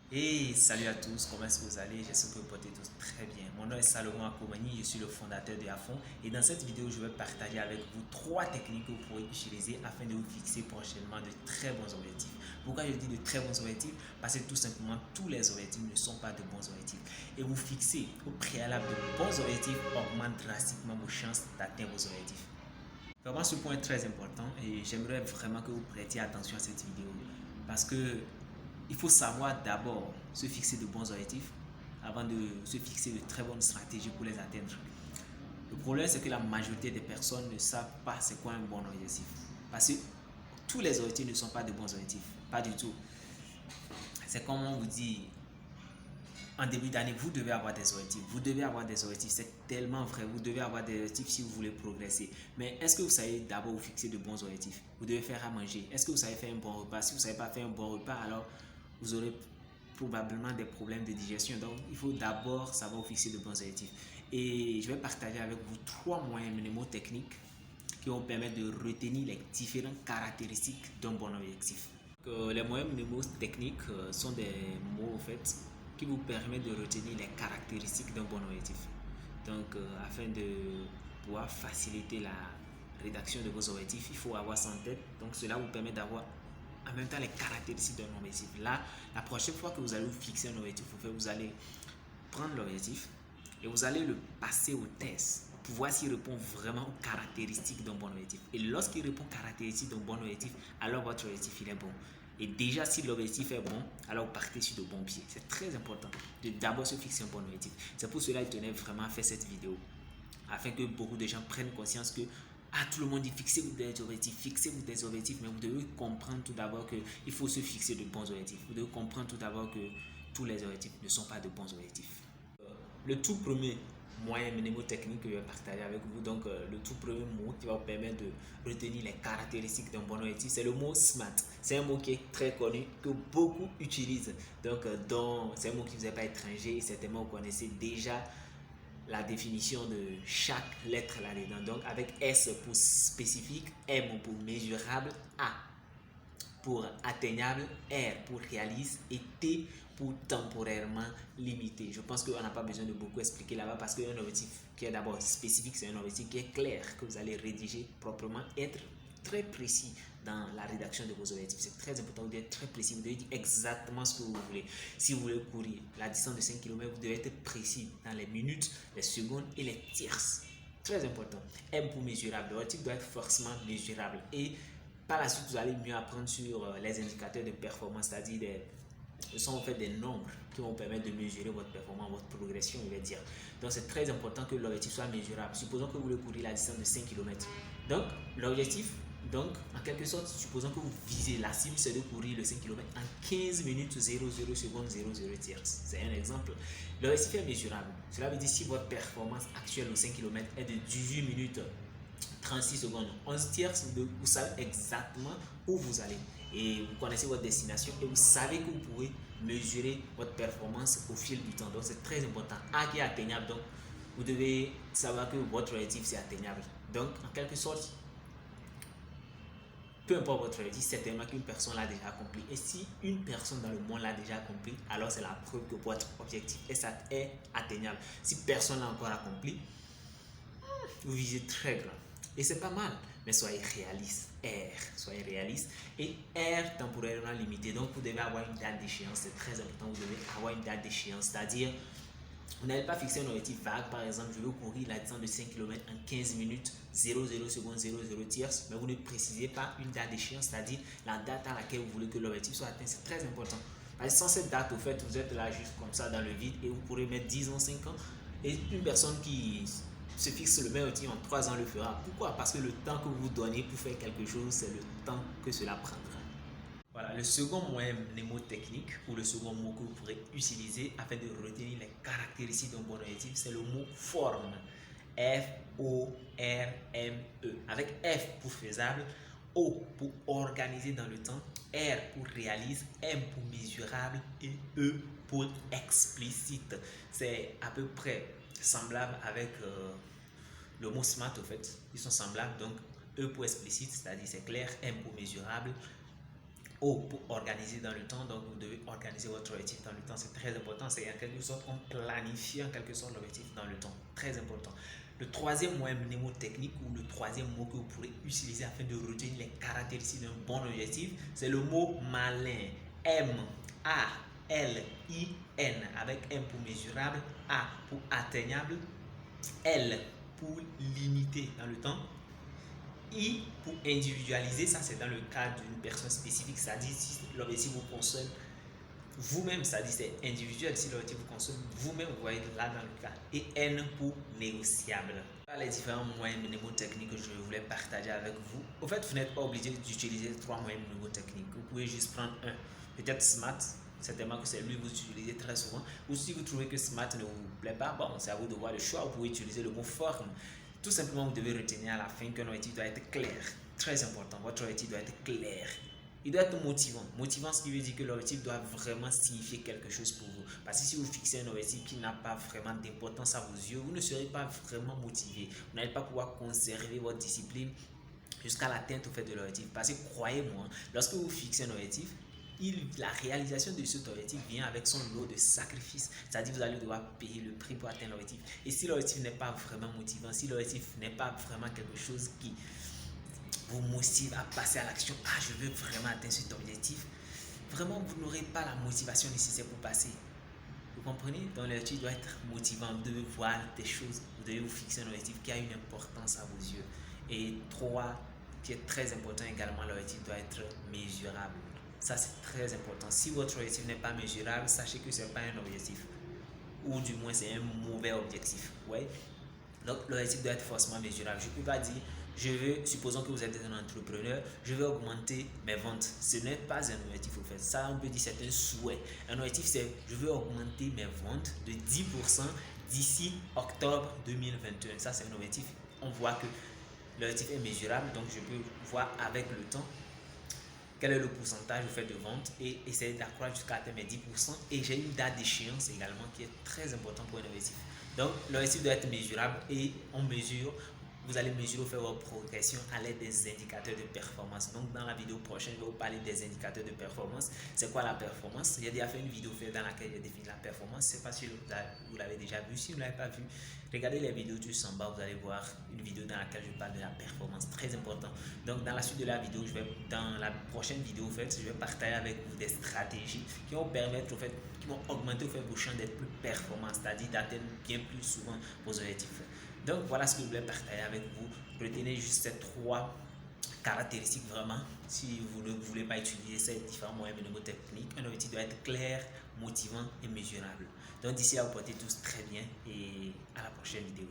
Et salut à tous, comment est-ce que vous allez? J'espère que vous portez tous très bien. Mon nom est Salomon Akomani, je suis le fondateur de Afon et dans cette vidéo, je vais partager avec vous trois techniques que vous pourrez utiliser afin de vous fixer prochainement de très bons objectifs. Pourquoi je dis de très bons objectifs? Parce que tout simplement, tous les objectifs ne sont pas de bons objectifs. Et vous fixer au préalable de bons objectifs augmente drastiquement vos chances d'atteindre vos objectifs. Vraiment, ce point est très important et j'aimerais vraiment que vous prêtiez attention à cette vidéo parce que il faut savoir d'abord se fixer de bons objectifs avant de se fixer de très bonnes stratégies pour les atteindre. Le problème, c'est que la majorité des personnes ne savent pas c'est quoi un bon objectif. Parce que tous les objectifs ne sont pas de bons objectifs. Pas du tout. C'est comme on vous dit en début d'année, vous devez avoir des objectifs. Vous devez avoir des objectifs. C'est tellement vrai. Vous devez avoir des objectifs si vous voulez progresser. Mais est-ce que vous savez d'abord vous fixer de bons objectifs? Vous devez faire à manger. Est-ce que vous savez faire un bon repas? Si vous ne savez pas faire un bon repas, alors vous aurez probablement des problèmes de digestion. Donc, il faut d'abord savoir vous fixer de bons objectifs. Et je vais partager avec vous trois moyens mnémotechniques qui vont permettre de retenir les différentes caractéristiques d'un bon objectif. Les moyens mnémotechniques sont des mots en fait qui vous permettent de retenir les caractéristiques d'un bon objectif. Donc, afin de pouvoir faciliter la rédaction de vos objectifs, il faut avoir ça en tête. Donc, cela vous permet d'avoir en même temps les caractéristiques d'un objectif. Là, la prochaine fois que vous allez vous fixer un objectif, vous allez prendre l'objectif et vous allez le passer au test pour voir s'il répond vraiment aux caractéristiques d'un bon objectif. Et lorsqu'il répond aux caractéristiques d'un bon objectif, alors votre objectif il est bon. Et déjà, si l'objectif est bon, alors vous partez sur de bons pieds. C'est très important de d'abord se fixer un bon objectif. C'est pour cela que je tenais vraiment à faire cette vidéo, afin que beaucoup de gens prennent conscience que tout le monde dit fixez-vous des objectifs, mais vous devez comprendre tout d'abord qu'il faut se fixer de bons objectifs. Vous devez comprendre tout d'abord que tous les objectifs ne sont pas de bons objectifs. Le tout premier moyen mnémotechnique que je vais partager avec vous, donc le tout premier mot qui va vous permettre de retenir les caractéristiques d'un bon objectif, c'est le mot SMART. C'est un mot qui est très connu, que beaucoup utilisent. Donc, c'est un mot qui ne vous est pas étranger, certainement vous connaissez déjà la définition de chaque lettre là-dedans. Donc, avec S pour spécifique, M pour mesurable, A pour atteignable, R pour réaliste et T pour temporairement limité. Je pense qu'on n'a pas besoin de beaucoup expliquer là-bas parce qu'un objectif qui est d'abord spécifique, c'est un objectif qui est clair, que vous allez rédiger proprement, être très précis dans la rédaction de vos objectifs. C'est très important d'être très précis. Vous devez dire exactement ce que vous voulez. Si vous voulez courir la distance de 5 km, vous devez être précis dans les minutes, les secondes et les tierces. Très important. M pour mesurable. L'objectif doit être forcément mesurable. Et par la suite, vous allez mieux apprendre sur les indicateurs de performance, c'est-à-dire ce sont en fait des nombres qui vont permettre de mesurer votre performance, votre progression, je vais dire. Donc, c'est très important que l'objectif soit mesurable. Supposons que vous voulez courir la distance de 5 km. Donc, l'objectif, donc, en quelque sorte, supposons que vous visez la cible, c'est de courir le 5 km en 15 minutes 00 secondes 00 tiers. C'est un exemple. L'objectif est mesurable. Cela veut dire si votre performance actuelle au 5 km est de 18 minutes 36 secondes, 11 tiers, vous savez exactement où vous allez et vous connaissez votre destination et vous savez que vous pouvez mesurer votre performance au fil du temps. Donc c'est très important. A qui est atteignable, donc vous devez savoir que votre objectif c'est atteignable. Donc en quelque sorte, peu importe votre objectif, certainement qu'une personne l'a déjà accompli. Et si une personne dans le monde l'a déjà accompli, alors c'est la preuve que votre objectif est atteignable. Si personne l'a encore accompli, vous visez très grand. Et c'est pas mal, mais soyez réaliste. Soyez réaliste. Et R temporairement limité. Donc vous devez avoir une date d'échéance. C'est très important. Vous devez avoir une date d'échéance. C'est-à-dire, vous n'allez pas fixer un objectif vague. Par exemple, je veux courir la distance de 5 km en 15 minutes, 00 secondes, 00 tiers. Mais vous ne précisez pas une date d'échéance, c'est-à-dire la date à laquelle vous voulez que l'objectif soit atteint. C'est très important. Parce que sans cette date, au fait, vous êtes là juste comme ça dans le vide et vous pourrez mettre 10 ans, 5 ans. Et une personne qui se fixe le même objectif en 3 ans le fera. Pourquoi? Parce que le temps que vous donnez pour faire quelque chose, c'est le temps que cela prendra. Voilà, le second moyen mnémotechnique ou le second mot que vous pourrez utiliser afin de retenir les caractéristiques d'un bon objectif, c'est le mot forme. F-O-R-M-E. Avec F pour faisable, O pour organiser dans le temps, R pour réalise, M pour mesurable et E pour explicite. C'est à peu près semblable avec le mot smart au fait. Ils sont semblables, donc E pour explicite, c'est-à-dire c'est clair, M pour mesurable, pour organiser dans le temps. Donc, vous devez organiser votre objectif dans le temps. C'est très important. C'est en quelque sorte, on planifie en quelque sorte l'objectif dans le temps. Très important. Le troisième moyen mnémotechnique ou le troisième mot que vous pourrez utiliser afin de retenir les caractéristiques d'un bon objectif, c'est le mot malin. M-A-L-I-N avec M pour mesurable, A pour atteignable, L pour limiter dans le temps, I pour individualiser, ça c'est dans le cas d'une personne spécifique, c'est-à-dire si l'objectif vous concerne vous-même, c'est-à-dire c'est individuel, si l'objectif vous concerne vous-même, vous voyez là dans le cas. Et N pour négociable. Voilà les différents moyens mnémotechniques que je voulais partager avec vous. Au fait, vous n'êtes pas obligé d'utiliser 3 moyens mnémotechniques. Vous pouvez juste prendre un. Peut-être SMART, certainement que c'est lui que vous utilisez très souvent. Ou si vous trouvez que SMART ne vous plaît pas, bon, c'est à vous de voir le choix. Vous pouvez utiliser le mot forme. Tout simplement, vous devez retenir à la fin qu'un objectif doit être clair. Très important, votre objectif doit être clair. Il doit être motivant. Motivant, ce qui veut dire que l'objectif doit vraiment signifier quelque chose pour vous. Parce que si vous fixez un objectif qui n'a pas vraiment d'importance à vos yeux, vous ne serez pas vraiment motivé. Vous n'allez pas pouvoir conserver votre discipline jusqu'à l'atteinte au fait de l'objectif. Parce que croyez-moi, lorsque vous fixez un objectif, la réalisation de cet objectif vient avec son lot de sacrifices. C'est-à-dire que vous allez devoir payer le prix pour atteindre l'objectif. Et si l'objectif n'est pas vraiment motivant, si l'objectif n'est pas vraiment quelque chose qui vous motive à passer à l'action, je veux vraiment atteindre cet objectif, vraiment vous n'aurez pas la motivation nécessaire pour passer. Vous comprenez? Donc l'objectif doit être motivant, vous devez voir des choses, vous devez vous fixer un objectif qui a une importance à vos yeux. Et 3, qui est très important également, l'objectif doit être mesurable. Ça c'est très important. Si votre objectif n'est pas mesurable, sachez que ce n'est pas un objectif. Ou du moins c'est un mauvais objectif. Ouais? Donc l'objectif doit être forcément mesurable. Je ne peux pas dire, supposons que vous êtes un entrepreneur, je vais augmenter mes ventes. Ce n'est pas un objectif au fait. Ça, on peut dire c'est un souhait. Un objectif, c'est je veux augmenter mes ventes de 10% d'ici octobre 2021. Ça, c'est un objectif. On voit que l'objectif est mesurable, donc je peux voir avec le temps quel est le pourcentage au fait de vente et essayer d'accroître jusqu'à atteindre mes 10%. Et j'ai une date d'échéance également qui est très importante pour un objectif. Donc l'objectif doit être mesurable et on mesure, vous allez mesurer au fait votre progression à l'aide des indicateurs de performance. Donc dans la vidéo prochaine, je vais vous parler des indicateurs de performance. C'est quoi la performance? J'ai déjà fait une vidéo dans laquelle j'ai défini la performance. Je ne sais pas si vous l'avez déjà vu. Si vous ne l'avez pas vu, regardez les vidéos juste en bas, vous allez voir une vidéo dans laquelle je parle de la performance, très important. Donc dans la suite de la vidéo, dans la prochaine vidéo, en fait, je vais partager avec vous des stratégies qui vont permettre, au fait, qui vont augmenter au fait, vos chances d'être plus performants, c'est-à-dire d'atteindre bien plus souvent vos objectifs. Donc voilà ce que je voulais partager avec vous. Retenez juste ces 3 caractéristiques vraiment. Si vous ne voulez pas utiliser ces différents moyens mnémotechniques, un objectif doit être clair, motivant et mesurable. Donc d'ici là, vous portez tous très bien et à la prochaine vidéo.